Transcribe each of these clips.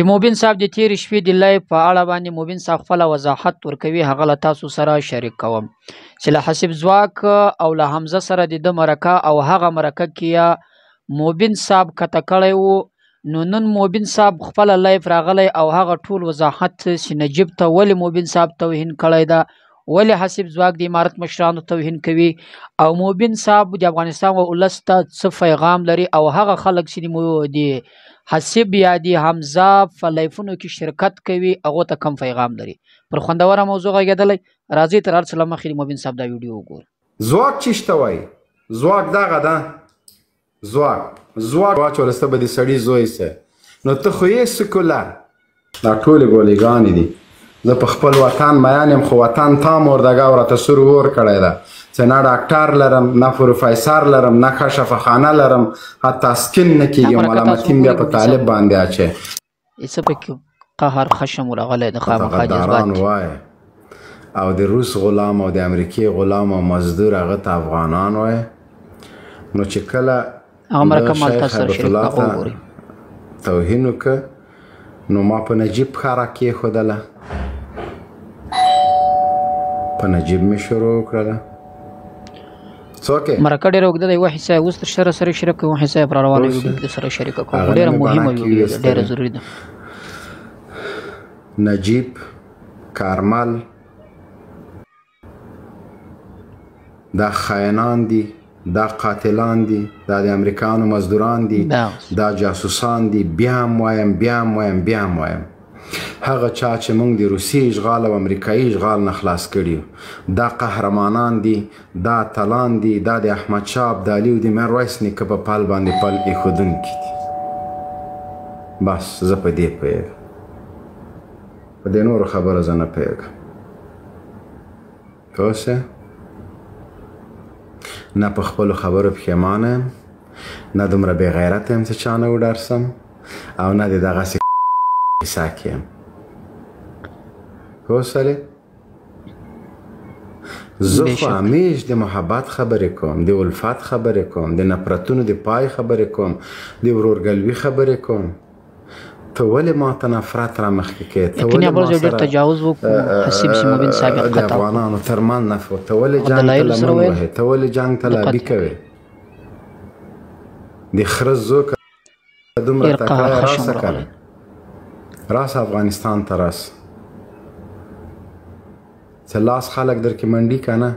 د موبین صاحب د تېرې شپې د لایو په اړه باندې موبین صاحب خپله وضاحت ورکوي، هغه له تاسو سره شریک کوم چې له حسیب ځواک او له حمزه سره د ده مرکه او هغه مرکه کې یا موبین صاحب کته کړی و، نو نن موبین صاحب خپله لایف راغلی او هغه ټول وضاحت چې نجیب ته ولې موبین صاحب توهین کړی ده، ولې حسیب ځواک د امارت مشرانو توهین کوي، او موبین صاحب د افغانستان و ولس ته څه پیغام لري، او هغه خلک چې د حسیب یا د حمزه په لایفونو کې شرکت کوي هغو ته کم پیغام لري. پر خوندوره موضوع غږېدلی، راځئ تر هر څه له مخکې د موبین صاحب دا ویډیو وګورو. ځواک چیشته وایي؟ ځواک دغه ده، ځواک واچولسته به د سړي زوی سه، نو ته خو یې سکولر. دا ټولې ګولېګانې دي. زه په خپل وطن میان یم، خو وطن تا مردګه راته سور اور کړی ده چې نه ډاکټر لرم، نه پروفیسر لرم، نه کشف خانه لرم، حتی سکن نه کېږي. ملامتي بیا په طالب باندې اچوي. څه پکې قهر خشم ورغلی د خامخا جذبات وایي، او د روس غلام او د امریکې غلام او مزدور هغه ته افغانان وایي. نو چې کله هغه مرکه مال تاسو سره شریک وګورئ توهین وکړه، نو ما په نجیب پښه راکېښودله، په نجیب مې شروع وکړله. مرکه ډېره اوږده ده، وحي صاحب اوس درسره سره شریک کوم، وحي صاحب را روانه ویډیو کې سره شریکه کوم، ډېره مهمه ویډیو ده، ډېره ضروري ده. نجیب، کارمل دا خاینان دي، دا قاتلان دي، دا د امریکانو مزدوران دي، دا جاسوسان دي. بیا هم وایم، بیا هم وایم، بیا هم وایم، هغه چا چې موږ د روسي اشغال او امریکایي اشغال نه خلاص کړي، دا قهرمانان دي، دا اتلان دي، دا د احمدشاه ابدالي او د میرویس نیکه په پل باندې پل ایښودونکي دي. بس زه په دې پوهېږم، په دې نورو خبرو زه نه پوهېږم. پوه شوې؟ نه په خپلو خبرو پښیمانه یم، نه دومره بې غیرته یم چې چا نه وډارسم، او نه د دغسې کیسه کې یم. پوه شولې؟ زه خو همیش د محبت خبرې کوم، د الفت خبرې کوم، د نفرتونو د پای خبرې کوم، د ورورګلوي خبرې کوم. ته ولې ما ته نفرت را مخکې کوې؟ ته ولې ما سره د افغانانو ترمنځ نفرت؟ ته ولې جنګ ته لمن وهې؟ ته ولې جنګ ته لابي کوې؟ د خره زوکه دومره تکړه راسه کنه، راسه افغانستان ته راسه، چې لاس خلک در کې منډي که نه.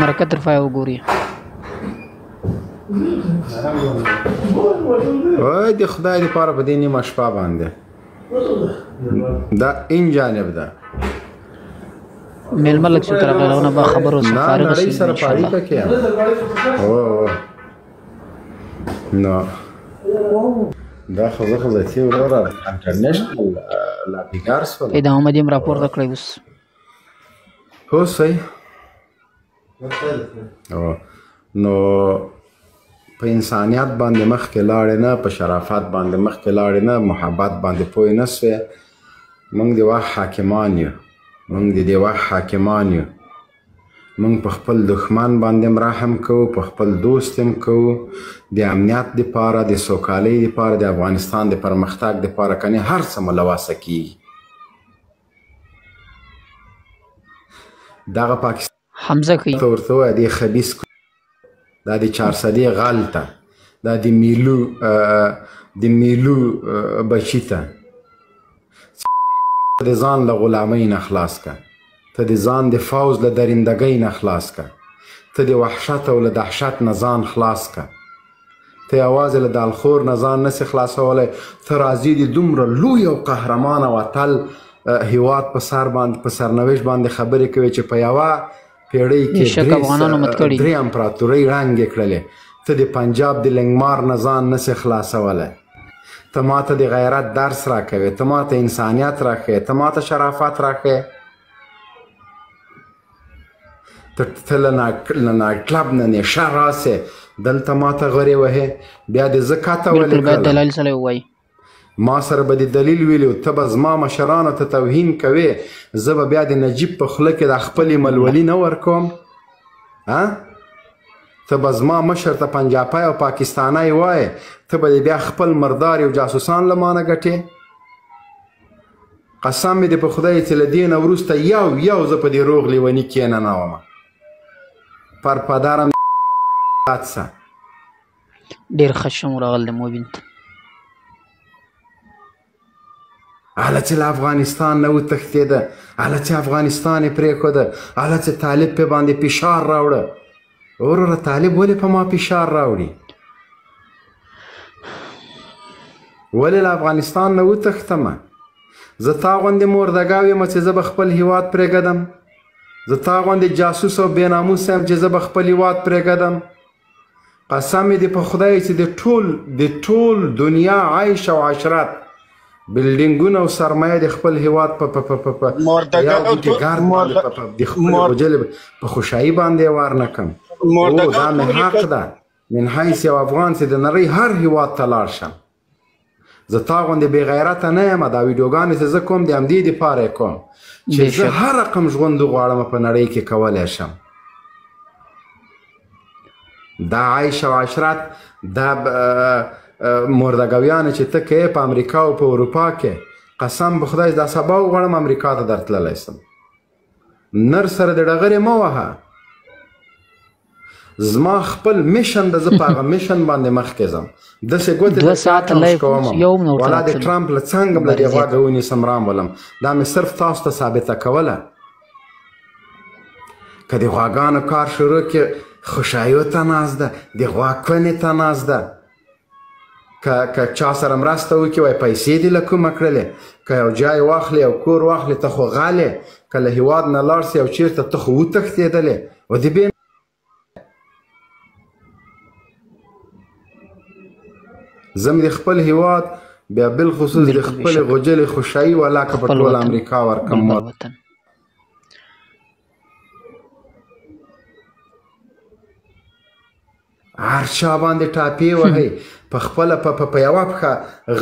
مرکه تر پایه وګورئ. وای د خدای دپاره په دې نیمه شپه باندې دا این جانب ده. میلمه لږ څه تر هغه نه به خبرو څخه فارغ نړۍ سره په اړیکه کې یم. نو دا خو زه خزتي وروره انټرنیشنل لابیګار شول. د احمد یم راپورته کړی اوس. پوه شوئ؟ نو په انسانیت باندې مخکې لاړې نه، په شرافت باندې مخکې لاړې نه، محبت باندې پوه نه سوې. موږ د وخت حاکمان یو، موږ د دې وخت حاکمان یو. موږ په خپل دښمن باندې هم رحم کوو، په خپل دوست هم کوو، د امنیت دپاره، د سوکالۍ دپاره، د افغانستان د پرمختګ دپاره کنې هر څه مو له وسه کېږي. دغه پاکستان حمزه کوي ته ورته ووایه دې خبیث، دا د چارسدې غل ته، دا د میلو بچي ته د ځان له غلامۍ نه خلاص که، ته د ځان د فوز له درندګۍ نه خلاص که، ته د وحشت او له دهشت نه ځان خلاص که. ته یوازې له دالخور نه ځان نسې خلاصولی، ته راځي د دومره لوی او قهرمان او اتل هیواد په سرنوشت باندې خبرې کوي چې په یوه پیړۍ کې درې امپراتورۍ ړنګې کړلې. ته د پنجاب د لنګمار نه ځان نسې خلاصولی. ته ما ته د غیرت درس راکوې، ته ما ته انسانیت راښیې، ته ما ته شرافت راښیې. ته له نایټ کلب نه نیشه راسې دلته ما ته غرې وهې، بیا دې زه کته ولې کړله؟ ما سره به د دلیل ویلي، ته به زما مشرانو ته توهین کوې، زه به بیا د نجیب په خوله کې د خپلې ملولي نه ورکوم. ته به زما مشر ته پنجاپی او پاکستانی وایې، ته به بیا خپل مردار او جاسوسان له مانه ګټې. قسم مې دې په خدای چې له دې نه وروسته یو زه په دې روغ لیوني کېننومه. پر پدرم څه ډېر ښه شم راغلی مبین ته. هله چې له افغانستان نه وتښتېده، هله چې افغانستان یې پرېښوده، هله چې طالب پې باندې فشار راوړه. وروره طالب ولې په ما فشار راوړي؟ ولې له افغانستان نه وتښتمه؟ زه تا غوندې مردګاو یم چې زه به خپل هیواد پرېږدم؟ زه تا غوندې جاسوس او بېناموس یم چې زه به خپل هیواد پرېږدم؟ قسم مې دې په خدای چې د ټول دنیا عیش او عشرت بلډینګونه او سرمایه د خپل هیواد په یو ګارد باندې د خپل غجلې په خوشحایي باندې وار نه کړم. او دا مې حق ده من حیث یو افغان چې د نړۍ هر هیواد ته لاړ شم. زه تا غوندې بې غیرته نه یم. دا ویډیوګانې چې زه کوم د همدې دپاره یې کوم چې زه هر رقم ژوند غواړم په نړۍ کې کولی شم. دا عیش او عشرت دا مردګویانې چې ته کوې په امریکا او په اروپا کې، قسم به خدای دا سبا وغواړم امریکا ته درتللی سم. نر سره د ډغرې مه وهه. زما خپل میشن ده، زه په هغه میشن باندې مخکې ځم. داسې ګوتې د چا کومم ولا د ټرمپ له څنګه م له دې غوږه ونیسم رامولم. دا مې صرف تاسو ته ثابته کوله. که د غواګانو کار شروع کړي، خوشحایو ته ناست ده، د غوا کونې ته ناست ده. که چا سره مرسته وکړي وایي پیسې دې له کومه کړلې، که یو جای واخلې یو کور واخلې ته خو غلې، که له هېواد نه لاړ سې او چېرته ته خو وتښتېدلې و د بې زه مې د خپل هېواد بیا بالخصوص د خپلې غجلې خوشحایي والا که په ټول امریکا ورکړم. هر چا باندې ټاپې وهئ، په خپله په یوه پښه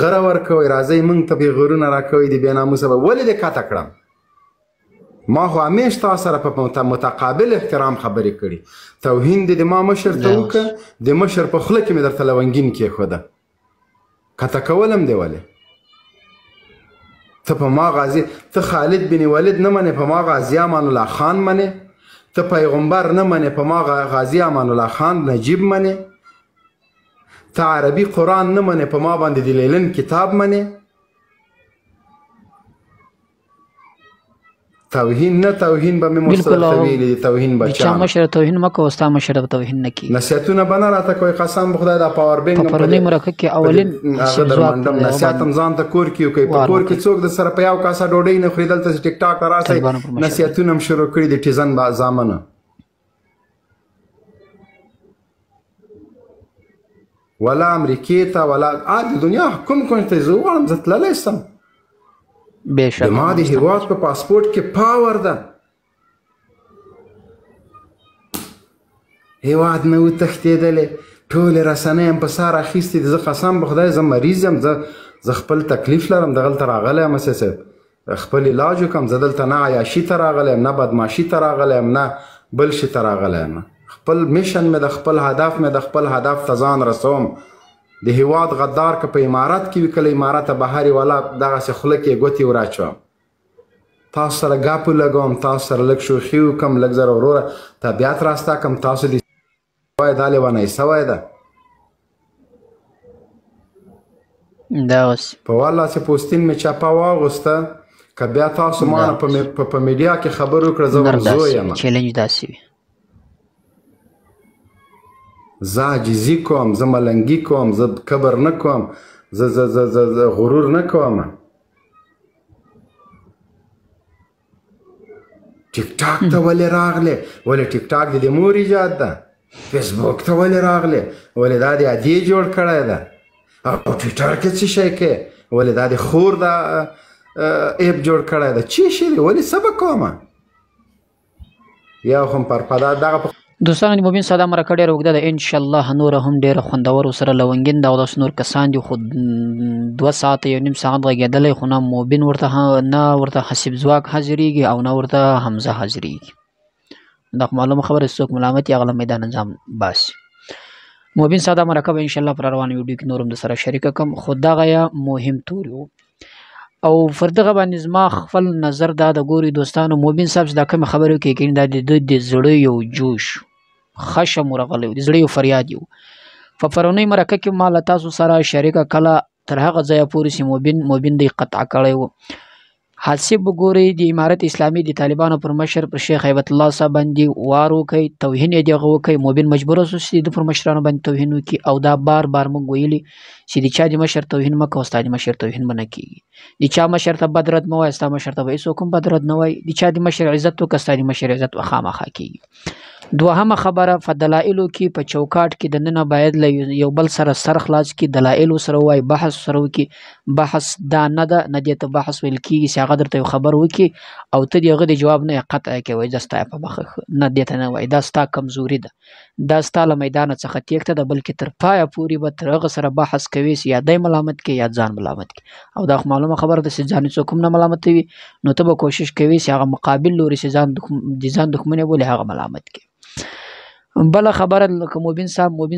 غره ورکوئ، راځئ موږ ته غرونه راکوئ د بېناموسه به. ولې دې کته کړم؟ ما خو همیش تا سره په متقابل احترام خبرې کړي. توهین دې د ما مشر ته وکړه، د مشر په خوله کې مې درته لونګین کېښوده. کته کولم دې ولې؟ ته په ما غازي، ته خالد بن ولید نه منې، په ما غازي امان الله خان منې. ته پیغمبر نه منې، په ما غازي امان الله خان نجیب منې. ته عربي قرآن نه منې، په ما باندې د لیلن کتاب منې. توهین نه توهین به مې مستدرته ویلي دي، توهین به چا مشر توهین مه کوه، ستا مشر به توهین نه کړي. نصیحتونه به نه راته کوئ، قسم به خدای دا پاور بینک په پرونۍ مرکه کې اولین نصیحت هم ځان ته کور کې وکړئ. په کور کې څوک د سره په یو کاسه ډوډۍ نه خوري، دلته ټیک ټاک ته راسئ نصیحتونه هم شروع کړي د ټیزن زامنه. ولا امریکې ته ولا د دنیا کوم کونج ته زه وغواړم زه تللی سم. د ما د هېواد په پاسپورټ کې پاور ده. هېواد نه وتښتېدلې، ټولې رسنۍ هم په سر اخیستې دي. زه قسم به خدای زه مریض یم، زه خپل تکلیف لرم. دغلته راغلی یم صاحب خپل علاج وکړم. زه دلته نه عیاشي ته راغلی یم، نه بدماشي ته راغلی یم، نه بل شي ته راغلی یم. خپل میشن مې د خپل هدف مې د خپل هدف ته ځان رسوم. د هېواد غدار که په امارت کې وي، کله امارته بهر یې والا دغسې خوله کې ګوتې وراچوم. تاسو سره ګپ ولګوم، تاسو سره لږ شوخي وکړم، لږ زره وروره طبیعت راسته کړم. تاسو دې وایي دا لیونۍ سوی ده. په والله چې پوستین مې چپه واغوسته، که بیا تاسو ما نه په میډیا کې خبر وکړه زه ورزو یم. چیلنج داسې وي. زه عاجزي کوم، زه ملنګي کوم، زه کبر نه کوم، زه غرور نه کوم. ټیک ټاک ته ولې راغلې؟ ولې ټیک ټاک د دې مور ایجاد ده؟ فیسبوک ته ولې راغلې؟ ولې دا د عادي جوړ کړی ده؟ او ټویټر کې څه شی کوې؟ ولې دا د خور دا ایپ جوړ کړی ده؟ څه شی دی؟ ولې څه به کومه؟ یا خو پر پدا دغه دوستان د مبین ساده مرکه ډېره اوږده ده، انشاءالله نوره هم ډېره خوندور سره لونګین ده او داسې نور کسان دي، خو 2 ساعته یو نیم ساعت غږېدلی، خو نه مبین ورته نه ورته حسیب ځواک حاضرېږي او نه ورته حمزه حاضرېږي. دا معلومه خبره څوک ملامت یا غلا میدان نظام باسي. مبین ساده مرکه به ان شاء الله پر روان ویډیو کې نورم د سره شریک کوم. خو دغه یا مهم توري وو او فردغه باندې زما خپل نظر دا د ګوري دوستانو مبین صاحب دا کوم خبرو کې کین دا د زړه یو جوش خشم ورغلی د زړه یو فریاد یو په پرونی مرکه کې مال تاسو سره شریک کله تر هغه ځای پورې چې مبین دی قطع کړی وو. حادثه وګورئ د امارت اسلامي د طالبانو پر مشر پر شیخ هیبت الله صاحب باندې وار وکړي توهین یې دغه وکړي. مبین مجبور اوسو چې د پر مشرانو باندې توهین وکړي او دا بار موږ ویلي چې د چا د مشر توهین مه کوه ستا د مشر توهین به نه کېږي. د چا مشر ته بد رد مه وایه ستا مشر ته به هېڅوک هم بد رد نه وایي. د چا د مشر عزت وکړه ستا د مشر عزت به خامخا کېږي. دوهمه خبره په دلایلو کې په چوکاټ کې د ننه باید له یو بل سره سر خلاص کړي دلایلو سره وایي بحث سره وکړي. بحث دا نه ده نه دې ته بحث ویل کېږي چې هغه درته یو خبر وکړي او ته د هغه د جواب نه قطع کوي دا ستا په مخه نه دې ته نه وایي دا ستا کمزوري ده دا ستا له میدانه څخه تېښته ده بلکې تر پایه پورې به تر هغه سره بحث کوي چې یا دی ملامت کړي یا ځان ملامت کړي او دا معلومه خبره ده چې ځان څوک هم نه ملامتوي نو ته به کوشش کوي چې هغه مقابل لوري چې ځان دښمن بولي هغه ملامت کړي. بله خبره لکه مبین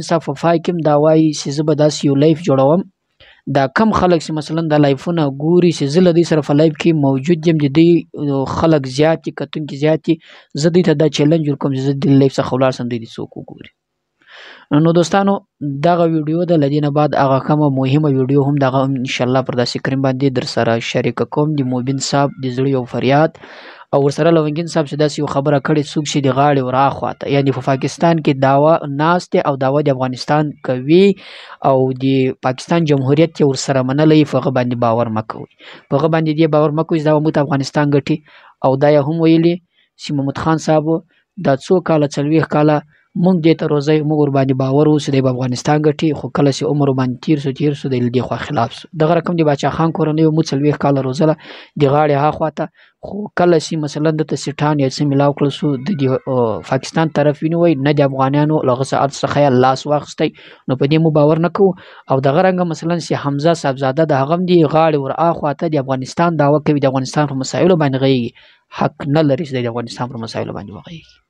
صاحب په فای کې دا وایي چې زه به داسې یو لایف جوړوم دا کم خلک چې مثلا دا لایفونه ګوري چې زه له دوی سره په لایف کې موجود یم د دوی خلک زیات دي کتونکي زیات دي زه دوی ته دا چیلنج ورکوم چې زه د لایف څخه ولاړ سم دوی دې څوک وګوري. نو دوستانو دغه ویډیو د لدینه بعد هغه کومه مهمه ویډیو هم دغه ان شاء الله پر داسې کریم باندې در سره شریک کوم د مبین صاحب د زړه یو فریاد او ورسره لونګین صاحب چې داسې یو خبره کړې څوک چې د غاړې ور اخواته یعنی په پاکستان کې داوا ناست او داوا د افغانستان کوي او د پاکستان جمهوریت یې ورسره منلی په هغه باندې باور مه کوئ په هغه باندې دې باور مه کوئ چې دا به موږ افغانستان ګټي او دا یې هم ویلي چې محمد خان صاحب دا څو کاله 40 کاله موږ دې ته روزی موږ ورباندې باور وو چې دی به افغانستان ګټي خو کله چې عمر ورباندې تیر سو دی له دې خوا خلاف سو دغه رقم د باچا خان کورنۍ موږ 40 کاله روزله د غاړې هاخواته خو کله چې مثلا دته سټان یا څه ملاو کړل سو د پاکستان طرف ونیوی نه د افغانانو له غصه څخه لاس واخیستی نو په دې مو باور نه کوو او دغه رنګه مثلا چې حمزه صاحبزاده د هغه هم د غاړې ور اخواته د افغانستان دعوه کوي د افغانستان په مسایلو باندې غږیږي حق نه لري چې د افغانستان پر مسایلو باندې وغږیږي.